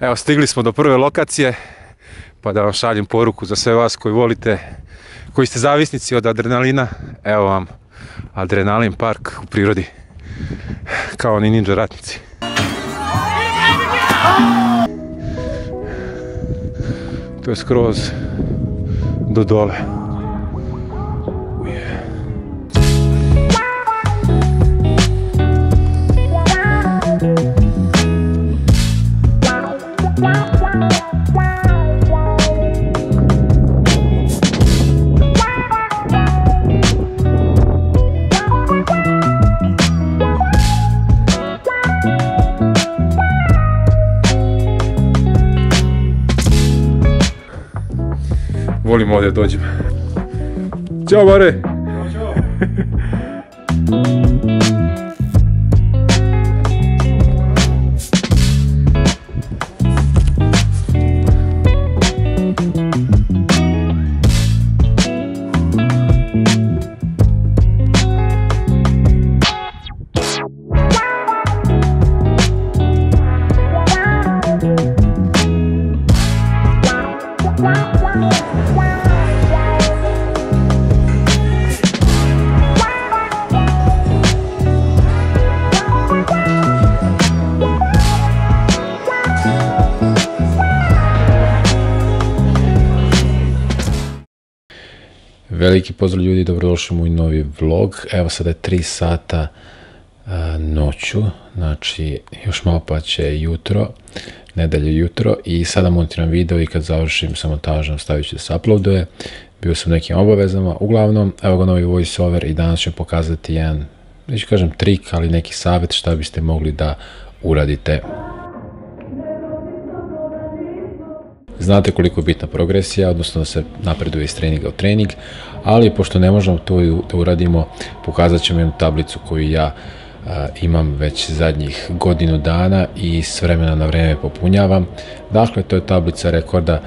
Evo, stigli smo do prve lokacije, pa da vam šaljem poruku za sve vas koji volite, koji ste zavisnici od adrenalina. Evo vam Adrenalin park u prirodi, kao oni ninja ratnici. To je skroz do dole. Volim ovdje dođem. Ćao bare! Ćao! Veliki pozdrav ljudi, dobrodošli u moj novi vlog. Evo sada je 3 sata noću, znači još malo pa će jutro, nedelje jutro i sada montiram video i kad završim sa montažom stavit ću da se uploaduje. Bio sam nekim obavezama, uglavnom evo ga novi voiceover i danas ću pokazati jedan, neću kažem trik, ali neki savjet šta biste mogli da uradite. Znate koliko je bitna progresija, odnosno da se napreduje iz treninga u trening, ali pošto ne možemo to da uradimo, pokazat ćemo jednu tablicu koju ja imam već zadnjih godinu dana i s vremena na vreme popunjavam. Dakle, to je tablica rekorda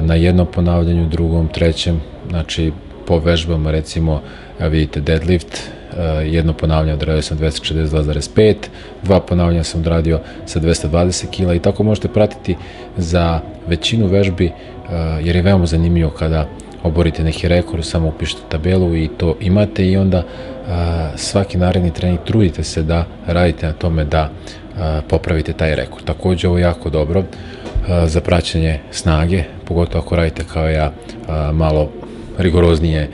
na jednom ponavljanju, drugom, trećem, znači po vežbama, recimo, vidite deadlift, jedno ponavljanje odradio sam 262,5, dva ponavljanja sam odradio sa 220 kg i tako možete pratiti za većinu vežbi, jer je veoma zanimljivo kada oborite neki rekord, samo upišite tabelu i to imate i onda svaki naredni trening trudite se da radite na tome da popravite taj rekord. Također ovo je jako dobro za praćenje snage, pogotovo ako radite kao ja malo rigoroznije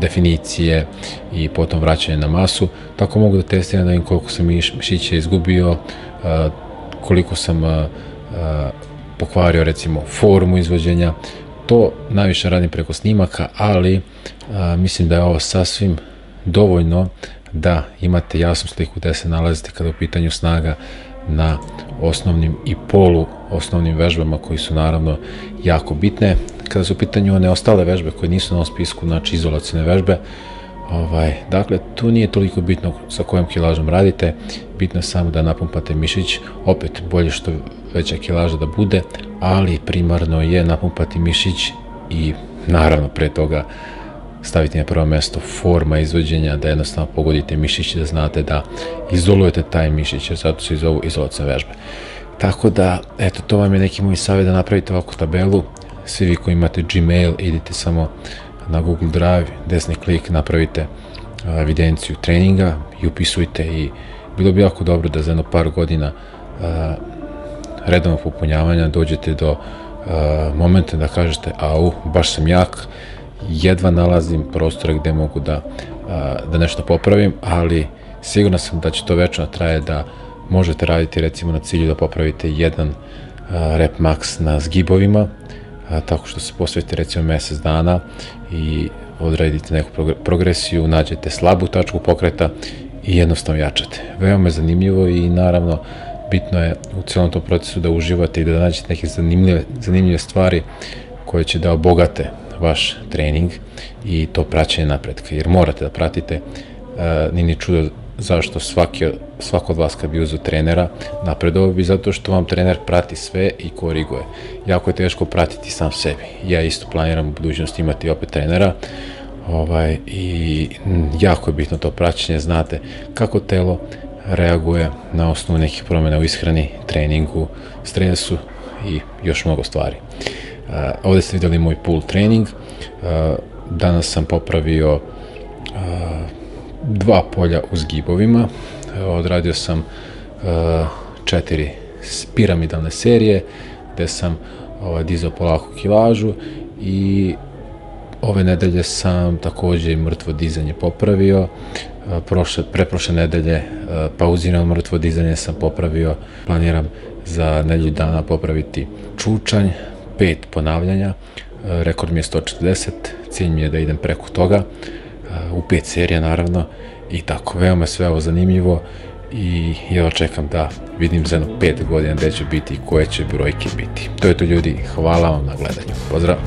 definicije i potom vraćanje na masu. Tako mogu da testiram da vidim koliko sam mišića izgubio, koliko sam pokvario recimo formu izvođenja. To najviše radim preko snimaka, ali mislim da je ovo sasvim dovoljno da imate jasnu sliku gde se nalazite kada je u pitanju snaga na osnovnim i polu osnovnim vežbama koji su naravno jako bitne. Kada su u pitanju one ostale vežbe koje nisu na ovom spisku, znači izolacione vežbe, dakle tu nije toliko bitno sa kojom kilažom radite, bitno je samo da napumpate mišić, opet bolje što veća kilaža da bude, ali primarno je napumpati mišić i naravno pre toga staviti na prvo mesto forma izvođenja, da jednostavno pogodite mišić, da znate da izolujete taj mišić, jer zato se zovu izolacione vežbe. Tako da, eto, to vam je neki moj savjet da napravite ovakvu tabelu. Svi vi koji imate Gmail, idite samo na Google Drive, desni klik, napravite evidenciju treninga i upisujte i bilo bi jako dobro da za jedno par godina redovnog popunjavanja dođete do momenta da kažete au, baš sam jak, jedva nalazim prostore gde mogu da nešto popravim, ali siguran sam da će to večno traje, da možete raditi recimo na cilju da popravite jedan rep max na zgibovima, tako što se posvetite recimo mjesec dana i odredite neku progresiju, nađete slabu tačku pokreta i jednostavno jačate. Veoma je zanimljivo i naravno bitno je u celom tom procesu da uživate i da nađete neke zanimljive stvari koje će da obogate vaš trening i to praćenje napretka, jer morate da pratite, nije ni čudo zašto svako od vas kad bi uzeo trenera napredovao bi, zato što vam trener prati sve i koriguje. Jako je teško pratiti sam sebi. Ja isto planiram u budućnosti imati opet trenera i jako je bitno to praćenje, znate kako telo reaguje na osnovu nekih promjena u ishrani, treningu, stresu i još mnogo stvari. Ovdje ste vidjeli moj pull trening. Danas sam popravio 2 polja u zgibovima. Odradio sam 4 piramidalne serije gdje sam dizao polako kilažu i ove nedelje sam također mrtvo dizanje popravio. Preprošle nedelje pauzirano mrtvo dizanje sam popravio. Planiram za nedelju dana popraviti čučanj, 5 ponavljanja. Rekord mi je 140, cilj mi je da idem preko toga, u 5 serija naravno, i tako, veoma sve ovo zanimljivo i ja čekam da vidim za 5 godina gde će biti i koje će brojke biti. To je to ljudi, hvala vam na gledanju, pozdrav!